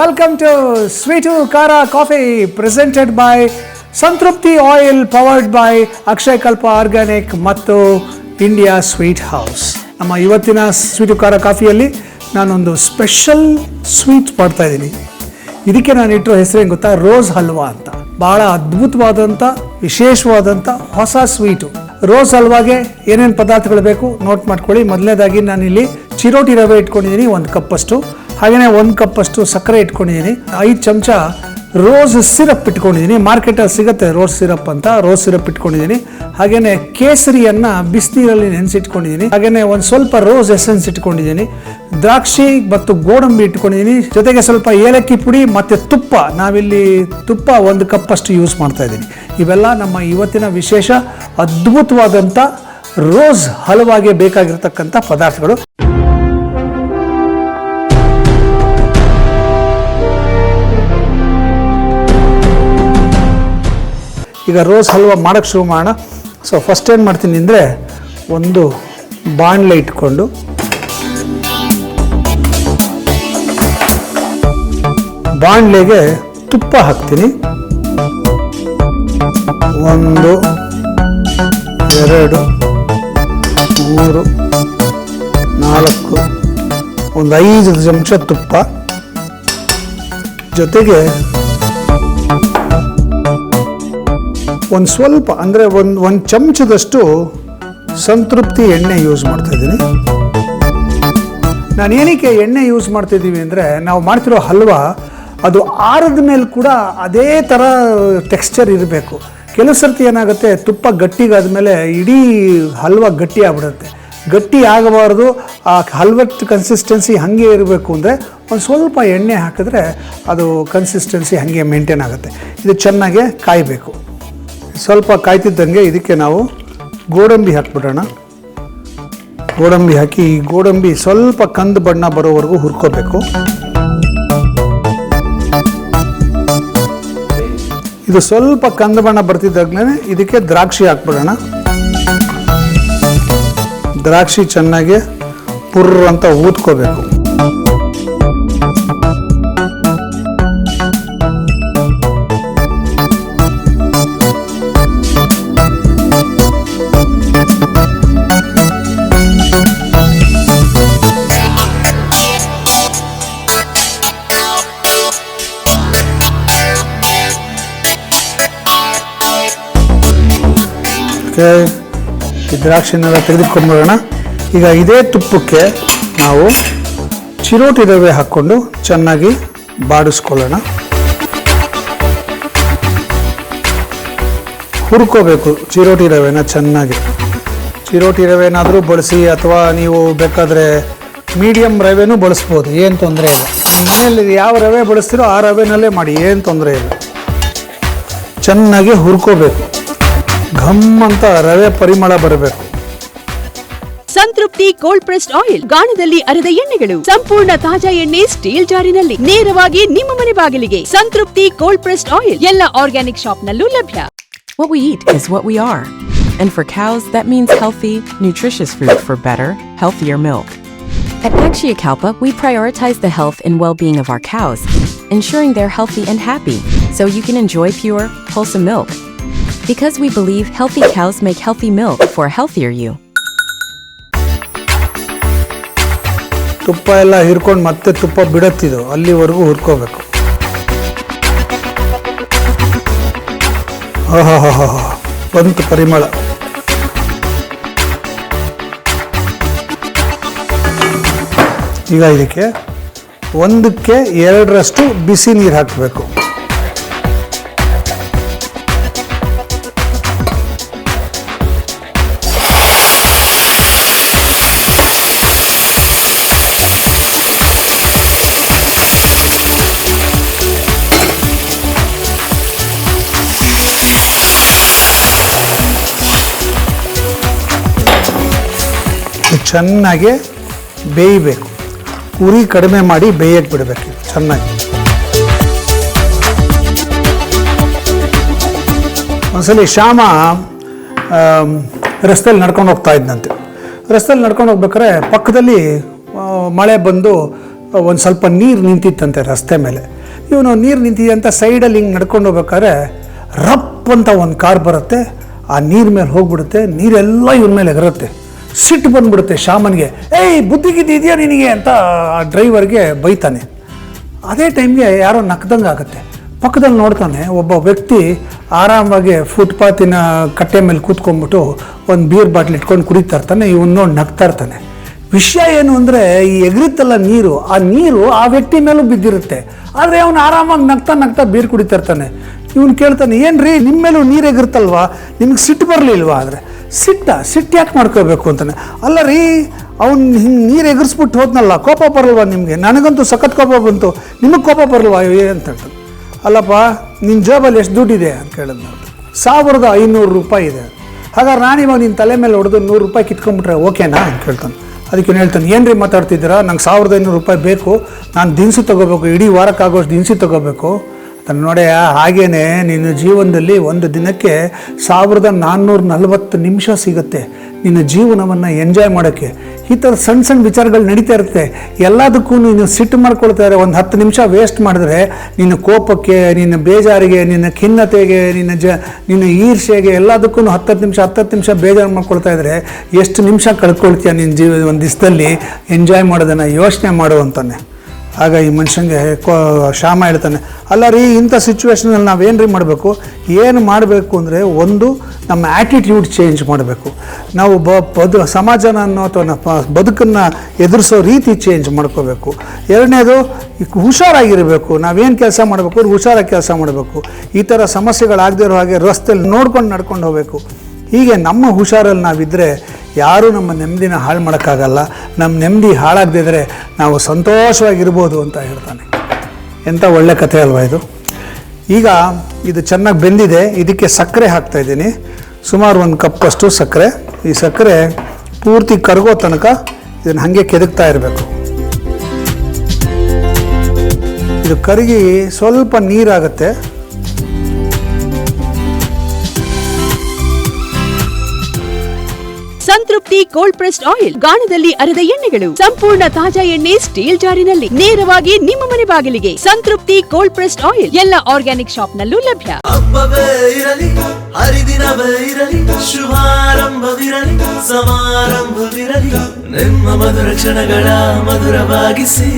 Welcome to Sweetu Kara Coffee presented by Santrupti Oil powered by Akshay Kalpa Organic ಮತ್ತು India Sweet house. ನಮ್ಮ ಇವತ್ತಿನ sweet ಖಾರ ಕಾಫಿಯಲ್ಲಿ ನಾನೊಂದು ಸ್ಪೆಷಲ್ ಸ್ವೀಟ್ ಮಾಡ್ತಾ ಇದ್ದೀನಿ. ಇದಕ್ಕೆ ನಾನು ಇಟ್ಟಿರೋ ಹೆಸರೇನು ಗೊತ್ತಾ? ರೋಸ್ ಹಲ್ವಾ ಅಂತ. ಭಾಳ ಅದ್ಭುತವಾದಂಥ ವಿಶೇಷವಾದಂಥ ಹೊಸ ಸ್ವೀಟು. ರೋಸ್ ಹಲ್ವಾಗೆ ಏನೇನು ಪದಾರ್ಥಗಳು ಬೇಕು ನೋಟ್ ಮಾಡ್ಕೊಳ್ಳಿ. ಮೊದಲನೇದಾಗಿ ನಾನಿಲ್ಲಿ ಚಿರೋಟಿ ರವೆ ಇಟ್ಕೊಂಡಿದ್ದೀನಿ 1 ಕಪ್ಪಷ್ಟು. ಹಾಗೆಯೇ 1 ಕಪ್ಪಷ್ಟು ಸಕ್ಕರೆ ಇಟ್ಕೊಂಡಿದ್ದೀನಿ. 5 ಚಮಚ ರೋಸ್ ಸಿರಪ್ ಇಟ್ಕೊಂಡಿದ್ದೀನಿ. ಮಾರ್ಕೆಟಲ್ಲಿ ಸಿಗುತ್ತೆ ರೋಸ್ ಸಿರಪ್ ಅಂತ. ರೋಸ್ ಸಿರಪ್ ಇಟ್ಕೊಂಡಿದ್ದೀನಿ. ಹಾಗೆಯೇ ಕೇಸರಿಯನ್ನು ಬಿಸಿನೀರಲ್ಲಿ ನೆನೆಸಿಟ್ಕೊಂಡಿದ್ದೀನಿ. ಹಾಗೆಯೇ ಒಂದು ಸ್ವಲ್ಪ ರೋಸ್ ಎಸೆನ್ಸ್ ಇಟ್ಕೊಂಡಿದ್ದೀನಿ. ದ್ರಾಕ್ಷಿ ಮತ್ತು ಗೋಡಂಬಿ ಇಟ್ಕೊಂಡಿದ್ದೀನಿ. ಜೊತೆಗೆ ಸ್ವಲ್ಪ ಏಲಕ್ಕಿ ಪುಡಿ ಮತ್ತು ತುಪ್ಪ. ನಾವಿಲ್ಲಿ ತುಪ್ಪ 1 ಕಪ್ಪಷ್ಟು ಯೂಸ್ ಮಾಡ್ತಾ ಇದ್ದೀನಿ. ಇವೆಲ್ಲ ನಮ್ಮ ಇವತ್ತಿನ ವಿಶೇಷ ಅದ್ಭುತವಾದಂಥ ರೋಸ್ ಹಲ್ವಾಗೆ ಬೇಕಾಗಿರ್ತಕ್ಕಂಥ ಪದಾರ್ಥಗಳು. ಈಗ ರೋಸ್ ಹಲ್ವಾ ಮಾಡೋಕ್ಕೆ ಶುರು ಮಾಡೋಣ. ಸೊ ಫಸ್ಟ್ ಏನು ಮಾಡ್ತೀನಿ ಅಂದರೆ, ಒಂದು ಬಾಣಲೆ ಇಟ್ಕೊಂಡು ಬಾಣಲೆಗೆ ತುಪ್ಪ ಹಾಕ್ತೀನಿ. 1 2 3 4 ಒಂದು 5 ಚಮಚ ತುಪ್ಪ, ಜೊತೆಗೆ ಒಂದು ಸ್ವಲ್ಪ ಅಂದರೆ ಒಂದು ಚಮಚದಷ್ಟು ಸಂತೃಪ್ತಿ ಎಣ್ಣೆ ಯೂಸ್ ಮಾಡ್ತಾಯಿದ್ದೀನಿ. ನಾನು ಏನಕ್ಕೆ ಎಣ್ಣೆ ಯೂಸ್ ಮಾಡ್ತಾಯಿದ್ದೀವಿ ಅಂದರೆ, ನಾವು ಮಾಡ್ತಿರೋ ಹಲ್ವಾ ಅದು ಆರದ ಮೇಲೆ ಕೂಡ ಅದೇ ಥರ ಟೆಕ್ಸ್ಚರ್ ಇರಬೇಕು. ಕೆಲವು ಸರ್ತಿ ಏನಾಗುತ್ತೆ, ತುಪ್ಪ ಗಟ್ಟಿಗಾದ ಮೇಲೆ ಇಡೀ ಹಲ್ವಾ ಗಟ್ಟಿ ಆಗ್ಬಿಡುತ್ತೆ. ಗಟ್ಟಿ ಆಗಬಾರ್ದು, ಆ ಹಲ್ವದ ಕನ್ಸಿಸ್ಟೆನ್ಸಿ ಹಾಗೆ ಇರಬೇಕು ಅಂದರೆ ಒಂದು ಸ್ವಲ್ಪ ಎಣ್ಣೆ ಹಾಕಿದ್ರೆ ಅದು ಕನ್ಸಿಸ್ಟೆನ್ಸಿ ಹಾಗೆ ಮೇಂಟೈನ್ ಆಗುತ್ತೆ. ಇದು ಚೆನ್ನಾಗೆ ಕಾಯಬೇಕು. ಸ್ವಲ್ಪ ಕಾಯ್ತಿದ್ದಂಗೆ ಇದಕ್ಕೆ ನಾವು ಗೋಡಂಬಿ ಹಾಕ್ಬಿಡೋಣ. ಗೋಡಂಬಿ ಹಾಕಿ ಈ ಗೋಡಂಬಿ ಸ್ವಲ್ಪ ಕಂದು ಬಣ್ಣ ಬರೋವರೆಗೂ ಹುರ್ಕೋಬೇಕು. ಇದು ಸ್ವಲ್ಪ ಕಂದು ಬಣ್ಣ ಬರ್ತಿದ್ದಾಗಲೇ ಇದಕ್ಕೆ ದ್ರಾಕ್ಷಿ ಹಾಕ್ಬಿಡೋಣ. ದ್ರಾಕ್ಷಿ ಚೆನ್ನಾಗಿ ಪುರ್ರ ಅಂತ ಊದ್ಕೋಬೇಕು. ಈ ದ್ರಾಕ್ಷಿನೆಲ್ಲ ತೆಗೆದುಕೊಂಡ್ಬರೋಣ. ಈಗ ಇದೇ ತುಪ್ಪಕ್ಕೆ ನಾವು ಚಿರೋಟಿ ರವೆ ಹಾಕ್ಕೊಂಡು ಚೆನ್ನಾಗಿ ಬಾಡಿಸ್ಕೊಳ್ಳೋಣ. ಹುರ್ಕೋಬೇಕು ಚಿರೋಟಿ ರವೆನ ಚೆನ್ನಾಗಿ. ಚಿರೋಟಿ ರವೆನಾದರೂ ಬಳಸಿ, ಅಥವಾ ನೀವು ಬೇಕಾದರೆ ಮೀಡಿಯಮ್ ರವೆನೂ ಬಳಸ್ಬೋದು, ಏನು ತೊಂದರೆ ಇಲ್ಲ. ನಿಮ್ಮ ಮನೆಯಲ್ಲಿ ಯಾವ ರವೆ ಬಳಸ್ತೀರೋ ಆ ರವೆನಲ್ಲೇ ಮಾಡಿ, ಏನು ತೊಂದರೆ ಇಲ್ಲ. ಚೆನ್ನಾಗಿ ಹುರ್ಕೋಬೇಕು. ಘಮ್ ಅಂತ ರವೆ ಪರಿಮಳ ಬರಬೇಕು. ಸಂತೃಪ್ತಿ ಕೋಲ್ಡ್ ಪ್ರೆಸ್ಡ್ ಆಯಿಲ್, ಗಾಣದಲ್ಲಿ ಅರೆದ ಎಣ್ಣೆಗಳು, ಸಂಪೂರ್ಣ ತಾಜಾ ಎಣ್ಣೆ ಸ್ಟೀಲ್ ಜಾರಿನಲ್ಲಿ ನೇರವಾಗಿ ನಿಮ್ಮ ಮನೆ ಬಾಗಿಲಿಗೆ. ಸಂತೃಪ್ತಿ ಕೋಲ್ಡ್ ಪ್ರೆಸ್ಡ್ ಆಯಿಲ್ ಎಲ್ಲ ಆರ್ಗ್ಯಾನಿಕ್ ಶಾಪ್ನಲ್ಲೂ ಲಭ್ಯ. What we eat is what we are. And for cows, that means healthy, nutritious food for better, healthier milk. At Akshaya Kalpa, we prioritize the health and well-being of our cows, ensuring they're healthy and happy, so you can enjoy pure, wholesome milk. Because we believe healthy cows make healthy milk for a healthier you. ತುಪ್ಪ ಎಲ್ಲ ಹಿರ್ಕೊಂಡು ಮತ್ತೆ ತುಪ್ಪ ಬಿಡುತ್ತಿದ್ದು ಅಲ್ಲಿವರೆಗೂ ಹುರ್ಕೋಬೇಕು. ಬಂತು ಪರಿಮಳ. ಈಗ ಇದಕ್ಕೆ 1ಕ್ಕೆ 2ರಷ್ಟು ಬಿಸಿ ನೀರು ಹಾಕಬೇಕು. ಚೆನ್ನಾಗಿ ಬೇಯಬೇಕು. ಉರಿ ಕಡಿಮೆ ಮಾಡಿ ಬೇಯಕ್ಕೆ ಬಿಡಬೇಕು ಚೆನ್ನಾಗಿ. ಒಂದ್ಸಲಿ ಶ್ಯಾಮ ರಸ್ತೆಯಲ್ಲಿ ನಡ್ಕೊಂಡು ಹೋಗ್ತಾ ಇದ್ದಂತೆ. ರಸ್ತೆಯಲ್ಲಿ ನಡ್ಕೊಂಡು ಹೋಗ್ಬೇಕಾದ್ರೆ ಪಕ್ಕದಲ್ಲಿ ಮಳೆ ಬಂದು ಒಂದು ಸ್ವಲ್ಪ ನೀರು ನಿಂತಿತ್ತಂತೆ ರಸ್ತೆ ಮೇಲೆ. ಇವನು ನೀರು ನಿಂತಿದೆ ಅಂತ ಸೈಡಲ್ಲಿ ಹಿಂಗೆ ನಡ್ಕೊಂಡು ಹೋಗ್ಬೇಕಾದ್ರೆ ರಪ್ ಅಂತ ಒಂದು ಕಾರ್ ಬರುತ್ತೆ, ಆ ನೀರು ಮೇಲೆ ಹೋಗ್ಬಿಡುತ್ತೆ, ನೀರೆಲ್ಲ ಇವನ ಮೇಲೆ ಎಗರುತ್ತೆ. ಸಿಟ್ಟು ಬಂದ್ಬಿಡುತ್ತೆ ಶಾಮನ್ಗೆ, ಏಯ್ ಬುದ್ಧಿಗಿದ್ದು ಇದೆಯಾ ನಿನಗೆ ಅಂತ ಆ ಡ್ರೈವರ್ಗೆ ಬೈತಾನೆ. ಅದೇ ಟೈಮ್ಗೆ ಯಾರೋ ನಕ್ದಂಗೆ ಆಗುತ್ತೆ. ಪಕ್ಕದಲ್ಲಿ ನೋಡ್ತಾನೆ, ಒಬ್ಬ ವ್ಯಕ್ತಿ ಆರಾಮಾಗಿ ಫುಟ್ಪಾತಿನ ಕಟ್ಟೆ ಮೇಲೆ ಕೂತ್ಕೊಂಡ್ಬಿಟ್ಟು ಒಂದು ಬೀರ್ ಬಾಟ್ಲ್ ಇಟ್ಕೊಂಡು ಕುಡಿತಾ ಇರ್ತಾನೆ. ಇವನು ನೋಡಿ ನಗ್ತಾ ಇರ್ತಾನೆ. ವಿಷಯ ಏನು ಅಂದರೆ, ಈ ಎಗರಿತ್ತಲ್ಲ ನೀರು, ಆ ನೀರು ಆ ವ್ಯಕ್ತಿ ಮೇಲೂ ಬಿದ್ದಿರುತ್ತೆ. ಆದರೆ ಅವನು ಆರಾಮಾಗಿ ನಗ್ತಾ ಬೀರ್ ಕುಡಿತಾ ಇರ್ತಾನೆ. ಇವನು ಕೇಳ್ತಾನೆ, ಏನು ರೀ ನಿಮ್ಮ ಮೇಲೂ ನೀರು ಎಗರುತ್ತಲ್ವಾ, ನಿಮ್ಗೆ ಸಿಟ್ಟು ಬರಲಿಲ್ವಾ? ಅಂದರೆ ಸಿಟ್ಟು ಯಾಕೆ ಮಾಡ್ಕೋಬೇಕು ಅಂತಾನೆ. ಅಲ್ಲ ರೀ, ಅವ್ನು ಹಿಂಗೆ ನೀರು ಎಗರಿಸ್ಬಿಟ್ಟು ಹೋದ್ನಲ್ಲ, ಕೋಪ ಬರಲ್ವಾ ನಿಮಗೆ? ನನಗಂತೂ ಸಖತ್ ಕೋಪ ಬಂತು, ನಿಮಗೆ ಕೋಪ ಬರಲ್ವಾ ಅಂತ ಹೇಳ್ತಾನೆ. ಅಲ್ಲಪ್ಪ, ನಿನ್ನ ಜಾಬಲ್ಲಿ ಎಷ್ಟು ದುಡ್ಡಿದೆ ಅಂತ ಕೇಳಿದ್ನ. 1500 ರೂಪಾಯಿ ಇದೆ. ಹಾಗಾದ್ರೆ ನಾನಿವಾಗ ನಿನ್ನ ತಲೆ ಮೇಲೆ ಹೊಡೆದು 100 ರೂಪಾಯಿ ಕಿತ್ಕೊಂಡ್ಬಿಟ್ರೆ ಓಕೆನಾ ಅಂತ ಕೇಳ್ತಾನೆ. ಅದಕ್ಕೆ ಹೇಳ್ತಾನೆ, ಏನು ರೀ ಮಾತಾಡ್ತಿದ್ದೀರಾ, ನಂಗೆ 1500 ರೂಪಾಯಿ ಬೇಕು, ನಾನು ದಿನಸಿ ತೊಗೋಬೇಕು, ಇಡೀ ವಾರಕ್ಕಾಗೋಷ್ಟು ದಿನಸಿ ತೊಗೋಬೇಕು. ನೋಡಿ, ಹಾಗೇನೆ ನಿನ್ನ ಜೀವನದಲ್ಲಿ ಒಂದು ದಿನಕ್ಕೆ 1440 ನಿಮಿಷ ಸಿಗುತ್ತೆ ನಿನ್ನ ಜೀವನವನ್ನು ಎಂಜಾಯ್ ಮಾಡೋಕ್ಕೆ. ಈ ಥರ ಸಣ್ಣ ವಿಚಾರಗಳು ನಡೀತಾ ಇರುತ್ತೆ. ಎಲ್ಲದಕ್ಕೂ ನೀನು ಸಿಟ್ಟು ಮಾಡ್ಕೊಳ್ತಾರೆ. ಒಂದು 10 ನಿಮಿಷ ವೇಸ್ಟ್ ಮಾಡಿದ್ರೆ ನಿನ್ನ ಕೋಪಕ್ಕೆ, ನಿನ್ನ ಬೇಜಾರಿಗೆ, ನಿನ್ನ ಖಿನ್ನತೆಗೆ, ನಿನ್ನ ಈರ್ಷೆಗೆ ಎಲ್ಲದಕ್ಕೂ 10 ನಿಮಿಷ ಬೇಜಾರು ಮಾಡ್ಕೊಳ್ತಾ ಇದ್ರೆ ಎಷ್ಟು ನಿಮಿಷ ಕಳ್ಕೊಳ್ತೀಯ ನಿನ್ನ ಒಂದು ದಿವಸದಲ್ಲಿ? ಎಂಜಾಯ್ ಮಾಡೋದನ್ನು ಯೋಚನೆ ಮಾಡು ಅಂತಾನೆ. ಆಗ ಈ ಮನುಷ್ಯನಿಗೆ ಶ್ಯಾಮ ಹೇಳ್ತಾನೆ, ಅಲ್ಲ ರೀ, ಇಂಥ ಸಿಚುವೇಷನಲ್ಲಿ ನಾವೇನು ರೀ ಮಾಡಬೇಕು? ಏನು ಮಾಡಬೇಕು ಅಂದರೆ, ಒಂದು ನಮ್ಮ ಆ್ಯಟಿಟ್ಯೂಡ್ ಚೇಂಜ್ ಮಾಡಬೇಕು. ನಾವು ಸಮಾಜನ ಅಥವಾ ಬದುಕನ್ನು ಎದುರಿಸೋ ರೀತಿ ಚೇಂಜ್ ಮಾಡ್ಕೋಬೇಕು. ಎರಡನೇದು, ಹುಷಾರಾಗಿರಬೇಕು. ನಾವೇನು ಕೆಲಸ ಮಾಡಬೇಕು, ಹುಷಾರಾಗಿ ಕೆಲಸ ಮಾಡಬೇಕು. ಈ ಥರ ಸಮಸ್ಯೆಗಳಾಗದೇ ಇರೋ ಹಾಗೆ ರಸ್ತೆಯಲ್ಲಿ ನೋಡ್ಕೊಂಡು ನಡ್ಕೊಂಡು ಹೋಗಬೇಕು. ಹೀಗೆ ನಮ್ಮ ಹುಷಾರಲ್ಲಿ ನಾವಿದ್ದರೆ ಯಾರೂ ನಮ್ಮ ನೆಮ್ಮದಿನ ಹಾಳು ಮಾಡೋಕ್ಕಾಗಲ್ಲ. ನಮ್ಮ ನೆಮ್ಮದಿ ಹಾಳಾಗದಿದ್ದರೆ ನಾವು ಸಂತೋಷವಾಗಿರ್ಬೋದು ಅಂತ ಹೇಳ್ತಾನೆ. ಎಂಥ ಒಳ್ಳೆ ಕಥೆ ಅಲ್ವಾ ಇದು? ಈಗ ಇದು ಚೆನ್ನಾಗಿ ಬೆಂದಿದೆ, ಇದಕ್ಕೆ ಸಕ್ಕರೆ ಹಾಕ್ತಾಯಿದ್ದೀನಿ. ಸುಮಾರು 1 ಕಪ್ಪಷ್ಟು ಸಕ್ಕರೆ. ಈ ಸಕ್ಕರೆ ಪೂರ್ತಿ ಕರಗೋ ತನಕ ಇದನ್ನು ಹಾಗೆ ಕೆದಕ್ತಾ ಇರಬೇಕು. ಇದು ಕರಗಿ ಸ್ವಲ್ಪ ನೀರಾಗುತ್ತೆ. ಸಂತೃಪ್ತಿ ಕೋಲ್ಡ್ ಪ್ರೆಸ್ಡ್ ಆಯಿಲ್, ಗಾಣದಲ್ಲಿ ಅರೆದ ಎಣ್ಣೆಗಳು, ಸಂಪೂರ್ಣ ತಾಜಾ ಎಣ್ಣೆ ಸ್ಟೀಲ್ ಜಾರಿನಲ್ಲಿ ನೇರವಾಗಿ ನಿಮ್ಮ ಮನೆ ಬಾಗಿಲಿಗೆ. ಸಂತೃಪ್ತಿ ಕೋಲ್ಡ್ ಪ್ರೆಸ್ಡ್ ಆಯಿಲ್ ಎಲ್ಲ ಆರ್ಗ್ಯಾನಿಕ್ ಶಾಪ್ ನಲ್ಲೂ ಲಭ್ಯ. ಹಬ್ಬವೇ ಇರಲಿ, ಹರಿದಿನವೇ ಇರಲಿ, ಶುಭಾರಂಭವಿರಲಿ, ಸಮಾರಂಭವಿರಲಿ, ನಿಮ್ಮ ಮಧುರ ಕ್ಷಣಗಳ ಮಧುರವಾಗಿಸಿ.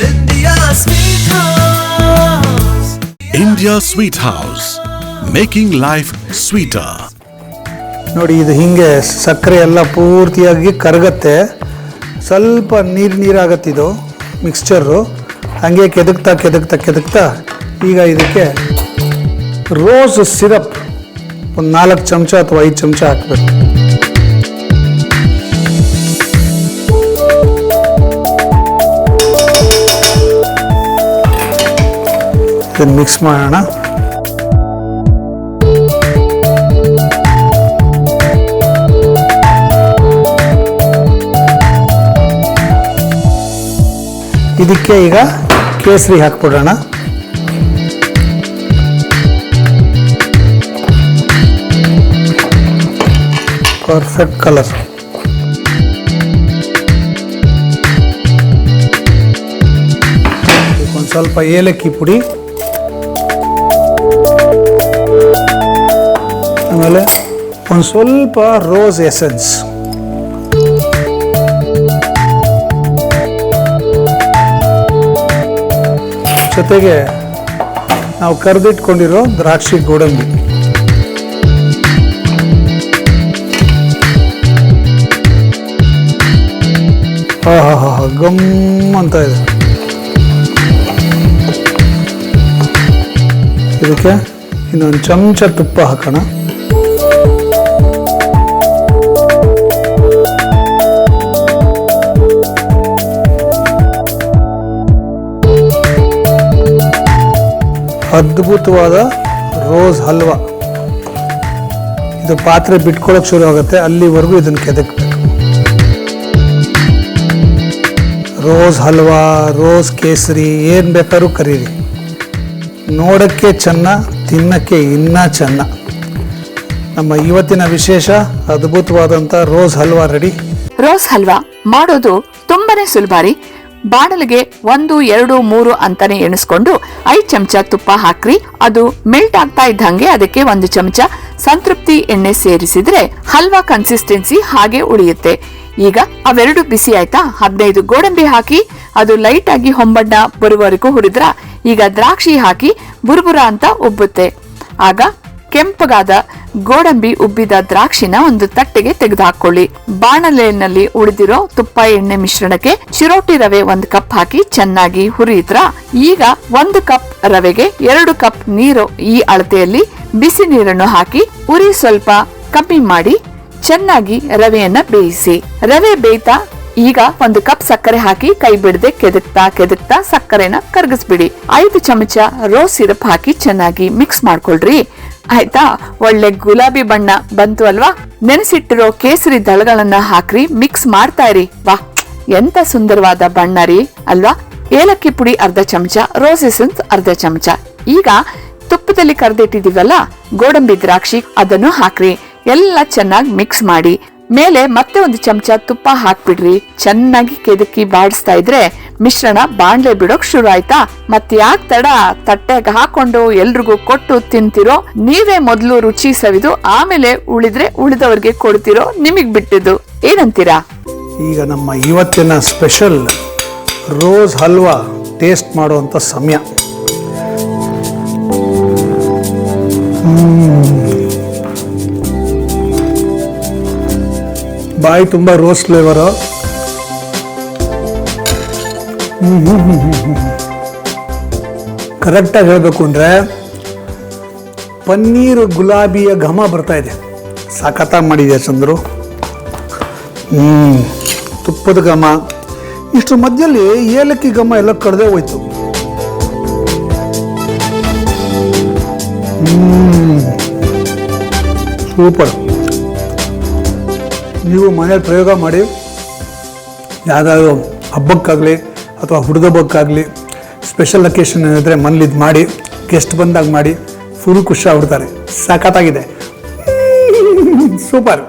India Sweet House. India Sweet House, making life sweeter. ನೋಡಿ, ಇದು ಹೀಗೆ ಸಕ್ಕರೆ ಎಲ್ಲ ಪೂರ್ತಿಯಾಗಿ ಕರಗತ್ತೆ. ಸ್ವಲ್ಪ ನೀರಾಗತ್ತೆ ಇದು ಮಿಕ್ಸ್ಚರು. ಹಾಗೆ ಕೆದಕ್ತಾ ಈಗ ಇದಕ್ಕೆ ರೋಸ್ ಸಿರಪ್ ಒಂದು 4 ಚಮಚ ಅಥವಾ 5 ಚಮಚ ಹಾಕಬೇಕು. ಇದನ್ನು ಮಿಕ್ಸ್ ಮಾಡೋಣ. ಇದಕ್ಕೆ ಈಗ ಕೇಸರಿ ಹಾಕ್ಬಿಡೋಣ. Perfect colour. ಒಂದು ಸ್ವಲ್ಪ ಏಲಕ್ಕಿ ಪುಡಿ, ಆಮೇಲೆ ಒಂದು ಸ್ವಲ್ಪ ರೋಸ್ ಎಸೆನ್ಸ್, ಜೊತೆಗೆ ನಾವು ಕರೆದಿಟ್ಕೊಂಡಿರೋ ದ್ರಾಕ್ಷಿ ಗೋಡಂಬಿ. ಗಮ್ ಅಂತ ಇದೆ. ಇದಕ್ಕೆ ಇನ್ನೊಂದು ಚಮಚ ತುಪ್ಪ ಹಾಕೋಣ. ಅದ್ಭುತವಾದ ರೋಸ್ ಹಲ್ವಾ. ಇದು ಪಾತ್ರೆ ಬಿಟ್ಕೊಳ್ಳೋಕೆ ಶುರು ಆಗುತ್ತೆ, ಅಲ್ಲಿವರೆಗೂ ಇದನ್ನು ಕೆದಕಬೇಕು. ರೋಸ್ ಹಲ್ವಾ, ರೋಸ್ ಕೇಸರಿ, ಏನು ಬೇಕಾದ್ರೂ ಕರೀರಿ. ನೋಡೋಕ್ಕೆ ಚೆನ್ನ, ತಿನ್ನೋಕ್ಕೆ ಇನ್ನೂ ಚೆನ್ನ. ನಮ್ಮ ಇವತ್ತಿನ ವಿಶೇಷ ಅದ್ಭುತವಾದಂಥ rose halwa ready. Rose halwa ಮಾಡೋದು ತುಂಬಾನೇ ಸುಲಭ ರೀ. ಬಾಣಲಿಗೆ 1, 2, 3 ಅಂತಾನೆ ಎಣಿಸ್ಕೊಂಡು 5 ಚಮಚ ತುಪ್ಪ ಹಾಕ್ರಿ. ಅದು ಮೆಲ್ಟ್ ಆಗ್ತಾ ಇದ್ದಂಗೆ ಅದಕ್ಕೆ 1 ಚಮಚ ಸಂತೃಪ್ತಿ ಎಣ್ಣೆ ಸೇರಿಸಿದ್ರೆ ಹಲ್ವಾ ಕನ್ಸಿಸ್ಟೆನ್ಸಿ ಹಾಗೆ ಉಳಿಯುತ್ತೆ. ಈಗ ಅವೆರಡು ಬಿಸಿ ಆಯ್ತಾ, 15 ಗೋಡಂಬಿ ಹಾಕಿ ಅದು ಲೈಟ್ ಆಗಿ ಹೊಂಬಣ್ಣ ಬರುವವರೆಗೂ ಹುರಿದ್ರ ಈಗ ದ್ರಾಕ್ಷಿ ಹಾಕಿ ಬುರ್ಬುರ ಅಂತ ಉಬ್ಬುತ್ತೆ. ಆಗ ಕೆಂಪಗಾದ ಗೋಡಂಬಿ ಉಬ್ಬಿದ ದ್ರಾಕ್ಷಿನ ಒಂದು ತಟ್ಟೆಗೆ ತೆಗೆದು ಹಾಕೊಳ್ಳಿ. ಬಾಣಲೆಯಲ್ಲಿ ಉಳಿದಿರೋ ತುಪ್ಪ ಎಣ್ಣೆ ಮಿಶ್ರಣಕ್ಕೆ ಚಿರೋಟಿ ರವೆ 1 ಕಪ್ ಹಾಕಿ ಚೆನ್ನಾಗಿ ಹುರಿಯಿದ್ರ ಈಗ 1 ಕಪ್ ರವೆಗೆ 2 ಕಪ್ ನೀರು ಈ ಅಳತೆಯಲ್ಲಿ ಬಿಸಿ ನೀರನ್ನು ಹಾಕಿ ಉರಿ ಸ್ವಲ್ಪ ಕಮ್ಮಿ ಮಾಡಿ ಚೆನ್ನಾಗಿ ರವೆಯನ್ನ ಬೇಯಿಸಿ. ರವೆ ಬೇಯ್ತಾ ಈಗ 1 ಕಪ್ ಸಕ್ಕರೆ ಹಾಕಿ ಕೈ ಬಿಡದೆ ಕೆದಕ್ತಾ ಸಕ್ಕರೆನ ಕರಗಿಸ್ಬಿಡಿ. 5 ಚಮಚ ರೋಸ್ ಸಿರಪ್ ಹಾಕಿ ಚೆನ್ನಾಗಿ ಮಿಕ್ಸ್ ಮಾಡ್ಕೊಳ್ರಿ. ಆಯ್ತಾ, ಒಳ್ಳೆ ಗುಲಾಬಿ ಬಣ್ಣ ಬಂತು ಅಲ್ವಾ? ನೆನೆಸಿಟ್ಟಿರೋ ಕೇಸರಿ ದಳಗಳನ್ನ ಹಾಕ್ರಿ, ಮಿಕ್ಸ್ ಮಾಡ್ತಾ ಇರಿ. ವಾ, ಎಂತ ಸುಂದರವಾದ ಬಣ್ಣ ರೀ ಅಲ್ವಾ? ಏಲಕ್ಕಿ ಪುಡಿ 1/2 ಚಮಚ, ರೋಸ್ ಎಸೆನ್ಸ್ 1/2 ಚಮಚ. ಈಗ ತುಪ್ಪದಲ್ಲಿ ಕರೆದಿಟ್ಟಿದೀವಲ್ಲ ಗೋಡಂಬಿ ದ್ರಾಕ್ಷಿ ಅದನ್ನು ಹಾಕ್ರಿ. ಎಲ್ಲ ಚೆನ್ನಾಗಿ ಮಿಕ್ಸ್ ಮಾಡಿ ಮೇಲೆ ಮತ್ತೆ 1 ಚಮಚ ತುಪ್ಪ ಹಾಕ್ಬಿಡ್ರಿ. ಚೆನ್ನಾಗಿ ಕೆದಕಿ ಬಾಡಿಸ್ತಾ ಇದ್ರೆ ಮಿಶ್ರಣ ಬಾಣ್ಲೆ ಬಿಡೋಕ್ ಶುರು ಆಯ್ತಾ? ಮತ್ತೆ ಯಾಕೆ ತಡ? ತಟ್ಟೆಗೆ ಹಾಕೊಂಡು ಎಲ್ರಿಗೂ ಕೊಟ್ಟು ತಿಂತಿರೋ, ನೀವೇ ಮೊದಲು ರುಚಿ ಸವಿದು ಆಮೇಲೆ ಉಳಿದ್ರೆ ಉಳಿದವ್ರಿಗೆ ಕೊಡ್ತಿರೋ, ನಿಮಗ್ ಬಿಟ್ಟಿದ್ದು. ಏನಂತೀರಾ? ಈಗ ನಮ್ಮ ಇವತ್ತಿನ ಸ್ಪೆಷಲ್ ರೋಸ್ ಹಲ್ವಾ ಟೇಸ್ಟ್ ಮಾಡುವಂಥ ಸಮಯ. ಬಾಯಿ ತುಂಬ ರೋಸ್ ಫ್ಲೇವರು. ಕರೆಕ್ಟಾಗಿ ಹೇಳಬೇಕು ಅಂದರೆ ಪನ್ನೀರ್ ಗುಲಾಬಿಯ ಘಮ ಬರ್ತಾ ಇದೆ. ಸಖತ್ತಾಗಿ ಮಾಡಿದೆ ಚಂದ್ರು. ತುಪ್ಪದ ಘಮ, ಇಷ್ಟು ಮಧ್ಯದಲ್ಲಿ ಏಲಕ್ಕಿ ಘಮ ಎಲ್ಲ ಕಡ್ದೇ ಹೋಯ್ತು. ಸೂಪರ್. ನೀವು ಮನೇಲಿ ಪ್ರಯೋಗ ಮಾಡಿ, ಯಾವುದಾದ್ರು ಹಬ್ಬಕ್ಕಾಗಲಿ ಅಥವಾ ಹುಡುಗಬ್ಬಕ್ಕಾಗಲಿ ಸ್ಪೆಷಲ್ ಅಕೇಶನ್ ಏನಿದ್ರೆ ಮನೇಲಿ ಇದು ಮಾಡಿ, ಗೆಸ್ಟ್ ಬಂದಾಗ ಮಾಡಿ, ಫುಲ್ ಖುಷಿ ಆಗ್ಬಿಡ್ತಾರೆ. ಸಖತ್ತಾಗಿದೆ, ಸೂಪರ್.